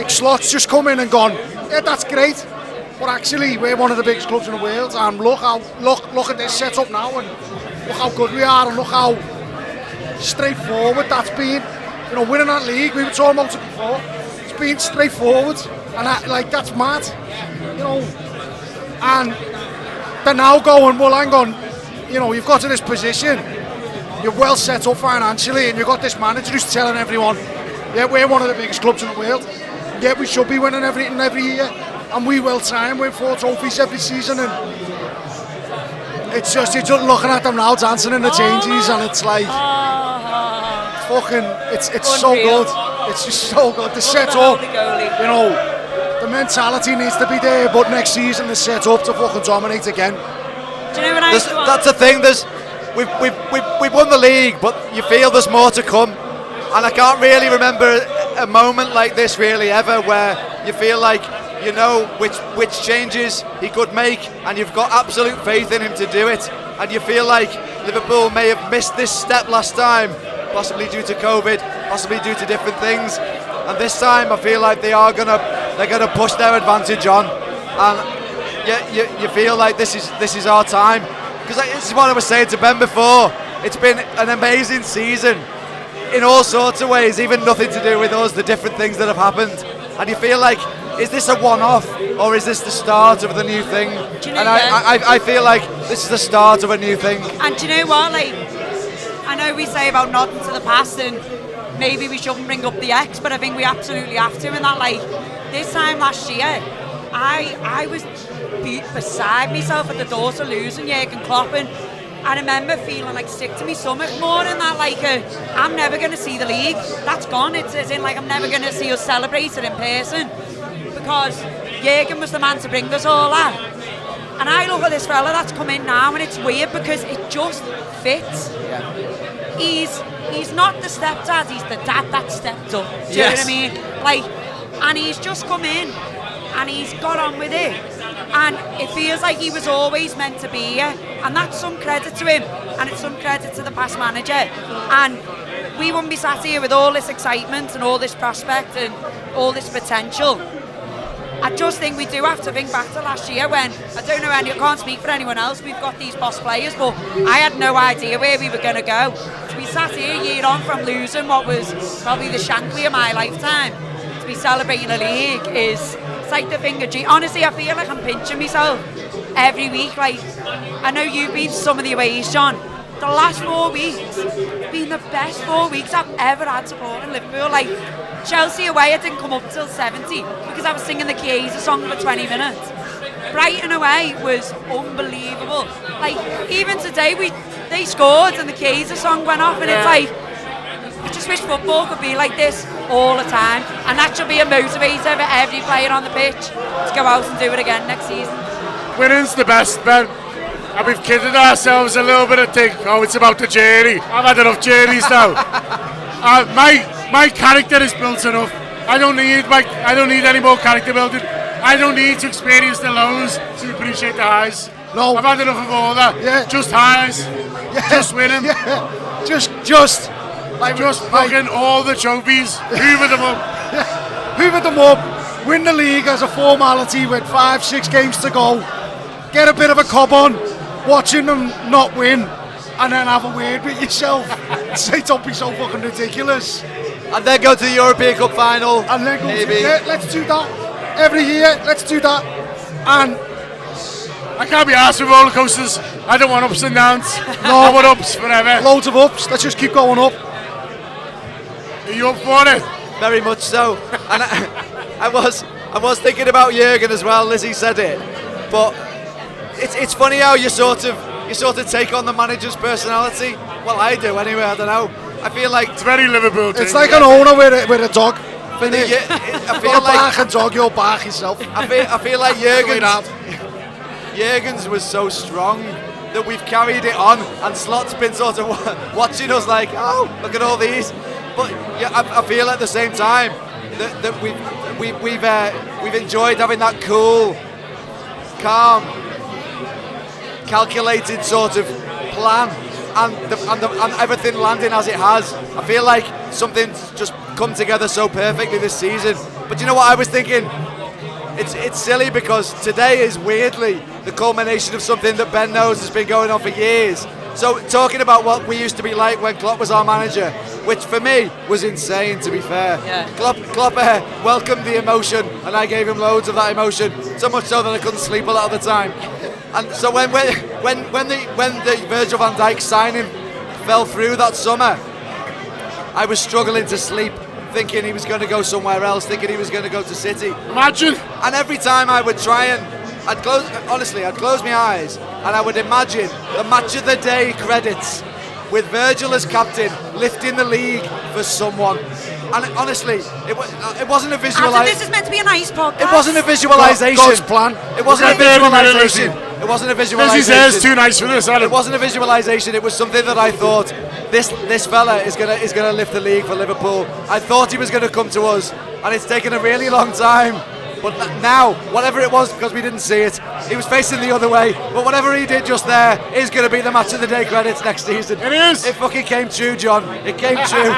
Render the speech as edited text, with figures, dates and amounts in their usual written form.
like Slot's just come in and gone, yeah, that's great, but actually we're one of the biggest clubs in the world, and look at this setup now, and look how good we are, and look how straightforward that's been. You know, winning that league, we were talking about it before, it's been straightforward, and that's mad, you know. And they're now going, well, hang on, you know, you've got to this position, you're well set up financially, and you've got this manager who's telling everyone, yeah, we're one of the biggest clubs in the world, yeah, we should be winning everything every year, and we will try and win 4 trophies every season. And it's just, you're just looking at them now dancing in the changes, and it's like, it's so good, it's just so good, the set up, you know. The mentality needs to be there, but next season they're set up to fucking dominate again. Do you know when that's the thing. We've won the league, but you feel there's more to come. And I can't really remember a moment like this really ever, where you feel like you know which changes he could make, and you've got absolute faith in him to do it. And you feel like Liverpool may have missed this step last time, possibly due to COVID, possibly due to different things. And this time I feel like they're gonna push their advantage on, and you feel like this is our time, because this is what I was saying to Ben before. It's been an amazing season in all sorts of ways, even nothing to do with us, the different things that have happened, and you feel like, is this a one-off, or is this the start of the new thing? And I feel like this is the start of a new thing. And do you know what, like, I know we say about nodding to the past and maybe we shouldn't bring up the ex, but I think we absolutely have to. And that, like, this time last year, I was beside myself at the door to losing Jurgen Klopp, and I remember feeling like sick to my stomach more than that, like, I'm never going to see the league. That's gone. It's as in, like, I'm never going to see us celebrate it in person, because Jurgen was the man to bring us all that. And I look at this fella that's come in now, and it's weird because it just fits. Yeah. He's not the stepdad, he's the dad that stepped up. Do you know what I mean? Like, and he's just come in and he's got on with it. And it feels like he was always meant to be here. And that's some credit to him, and it's some credit to the past manager. And we wouldn't be sat here with all this excitement and all this prospect and all this potential. I just think we do have to think back to last year when, I don't know, I can't speak for anyone else, we've got these boss players, but I had no idea where we were going to go. To be sat here year on from losing what was probably the Shankly of my lifetime, to be celebrating a league is, it's like the finger G. Honestly, I feel like I'm pinching myself every week. Like, I know you've been to some of the aways, John. The last 4 weeks have been the best 4 weeks I've ever had supporting Liverpool. Like, Chelsea away, I didn't come up till 70 because I was singing the Chiesa song for 20 minutes. Brighton away was unbelievable. Like, even today, they scored and the Chiesa song went off, and it's like, I just wish football could be like this all the time, and that should be a motivator for every player on the pitch to go out and do it again next season. Winning's the best, Ben. And we've kidded ourselves a little bit, I think. Oh, it's about the journey. I've had enough journeys now. My character is built enough. I don't need any more character building. I don't need to experience the lows to appreciate the highs. No. I've had enough of all that. Yeah. Just highs. Yeah. Just winning. Yeah. Just fucking all the trophies. Hoover them up. Yeah. Hoover them up. Win the league as a formality with 5-6 games to go. Get a bit of a cob on, watching them not win, and then have a word with yourself. Say, don't be so fucking ridiculous. And then go to the European Cup final. And then go maybe. Let's do that. Every year, let's do that. And I can't be arsed with roller coasters. I don't want ups and downs. No. I want ups forever. Loads of ups. Let's just keep going up. Are you up for it? Very much so. And I was thinking about Jurgen as well. Lizzie said it, but it's funny how you sort of take on the manager's personality. Well, I do anyway. I don't know. I feel like it's very Liverpool. It's like an owner with a dog. I feel like like bark and dog, you'll bark yourself. I feel like Jurgen's was so strong that we've carried it on, and Slot's been sort of watching us like, oh, look at all these. But yeah, I feel at the same time that we've enjoyed having that cool, calm, calculated sort of plan and everything landing as it has. I feel like something's just come together so perfectly this season. But you know what I was thinking? It's silly because today is weirdly the culmination of something that Ben knows has been going on for years. So talking about what we used to be like when Klopp was our manager, which for me was insane, to be fair. Yeah. Klopp welcomed the emotion, and I gave him loads of that emotion, so much so that I couldn't sleep a lot of the time. And so when the Virgil van Dijk signing fell through that summer, I was struggling to sleep, thinking he was going to go somewhere else, thinking he was going to go to City. Imagine. And every time I would try and I'd close my eyes and I would imagine the match of the day credits with Virgil as captain lifting the league for someone. And honestly, it wasn't a visualisation. This is meant to be a nice podcast. It wasn't a visualisation. God's plan. It wasn't a visualisation. It wasn't a visualisation. This hair's too nice for this, Adam. It wasn't a visualisation. It was something that I thought this fella is gonna lift the league for Liverpool. I thought he was gonna come to us, and it's taken a really long time. But now, whatever it was, because we didn't see it, he was facing the other way. But whatever he did just there is going to be the match of the day credits next season. It is. It fucking came true, John. It came true.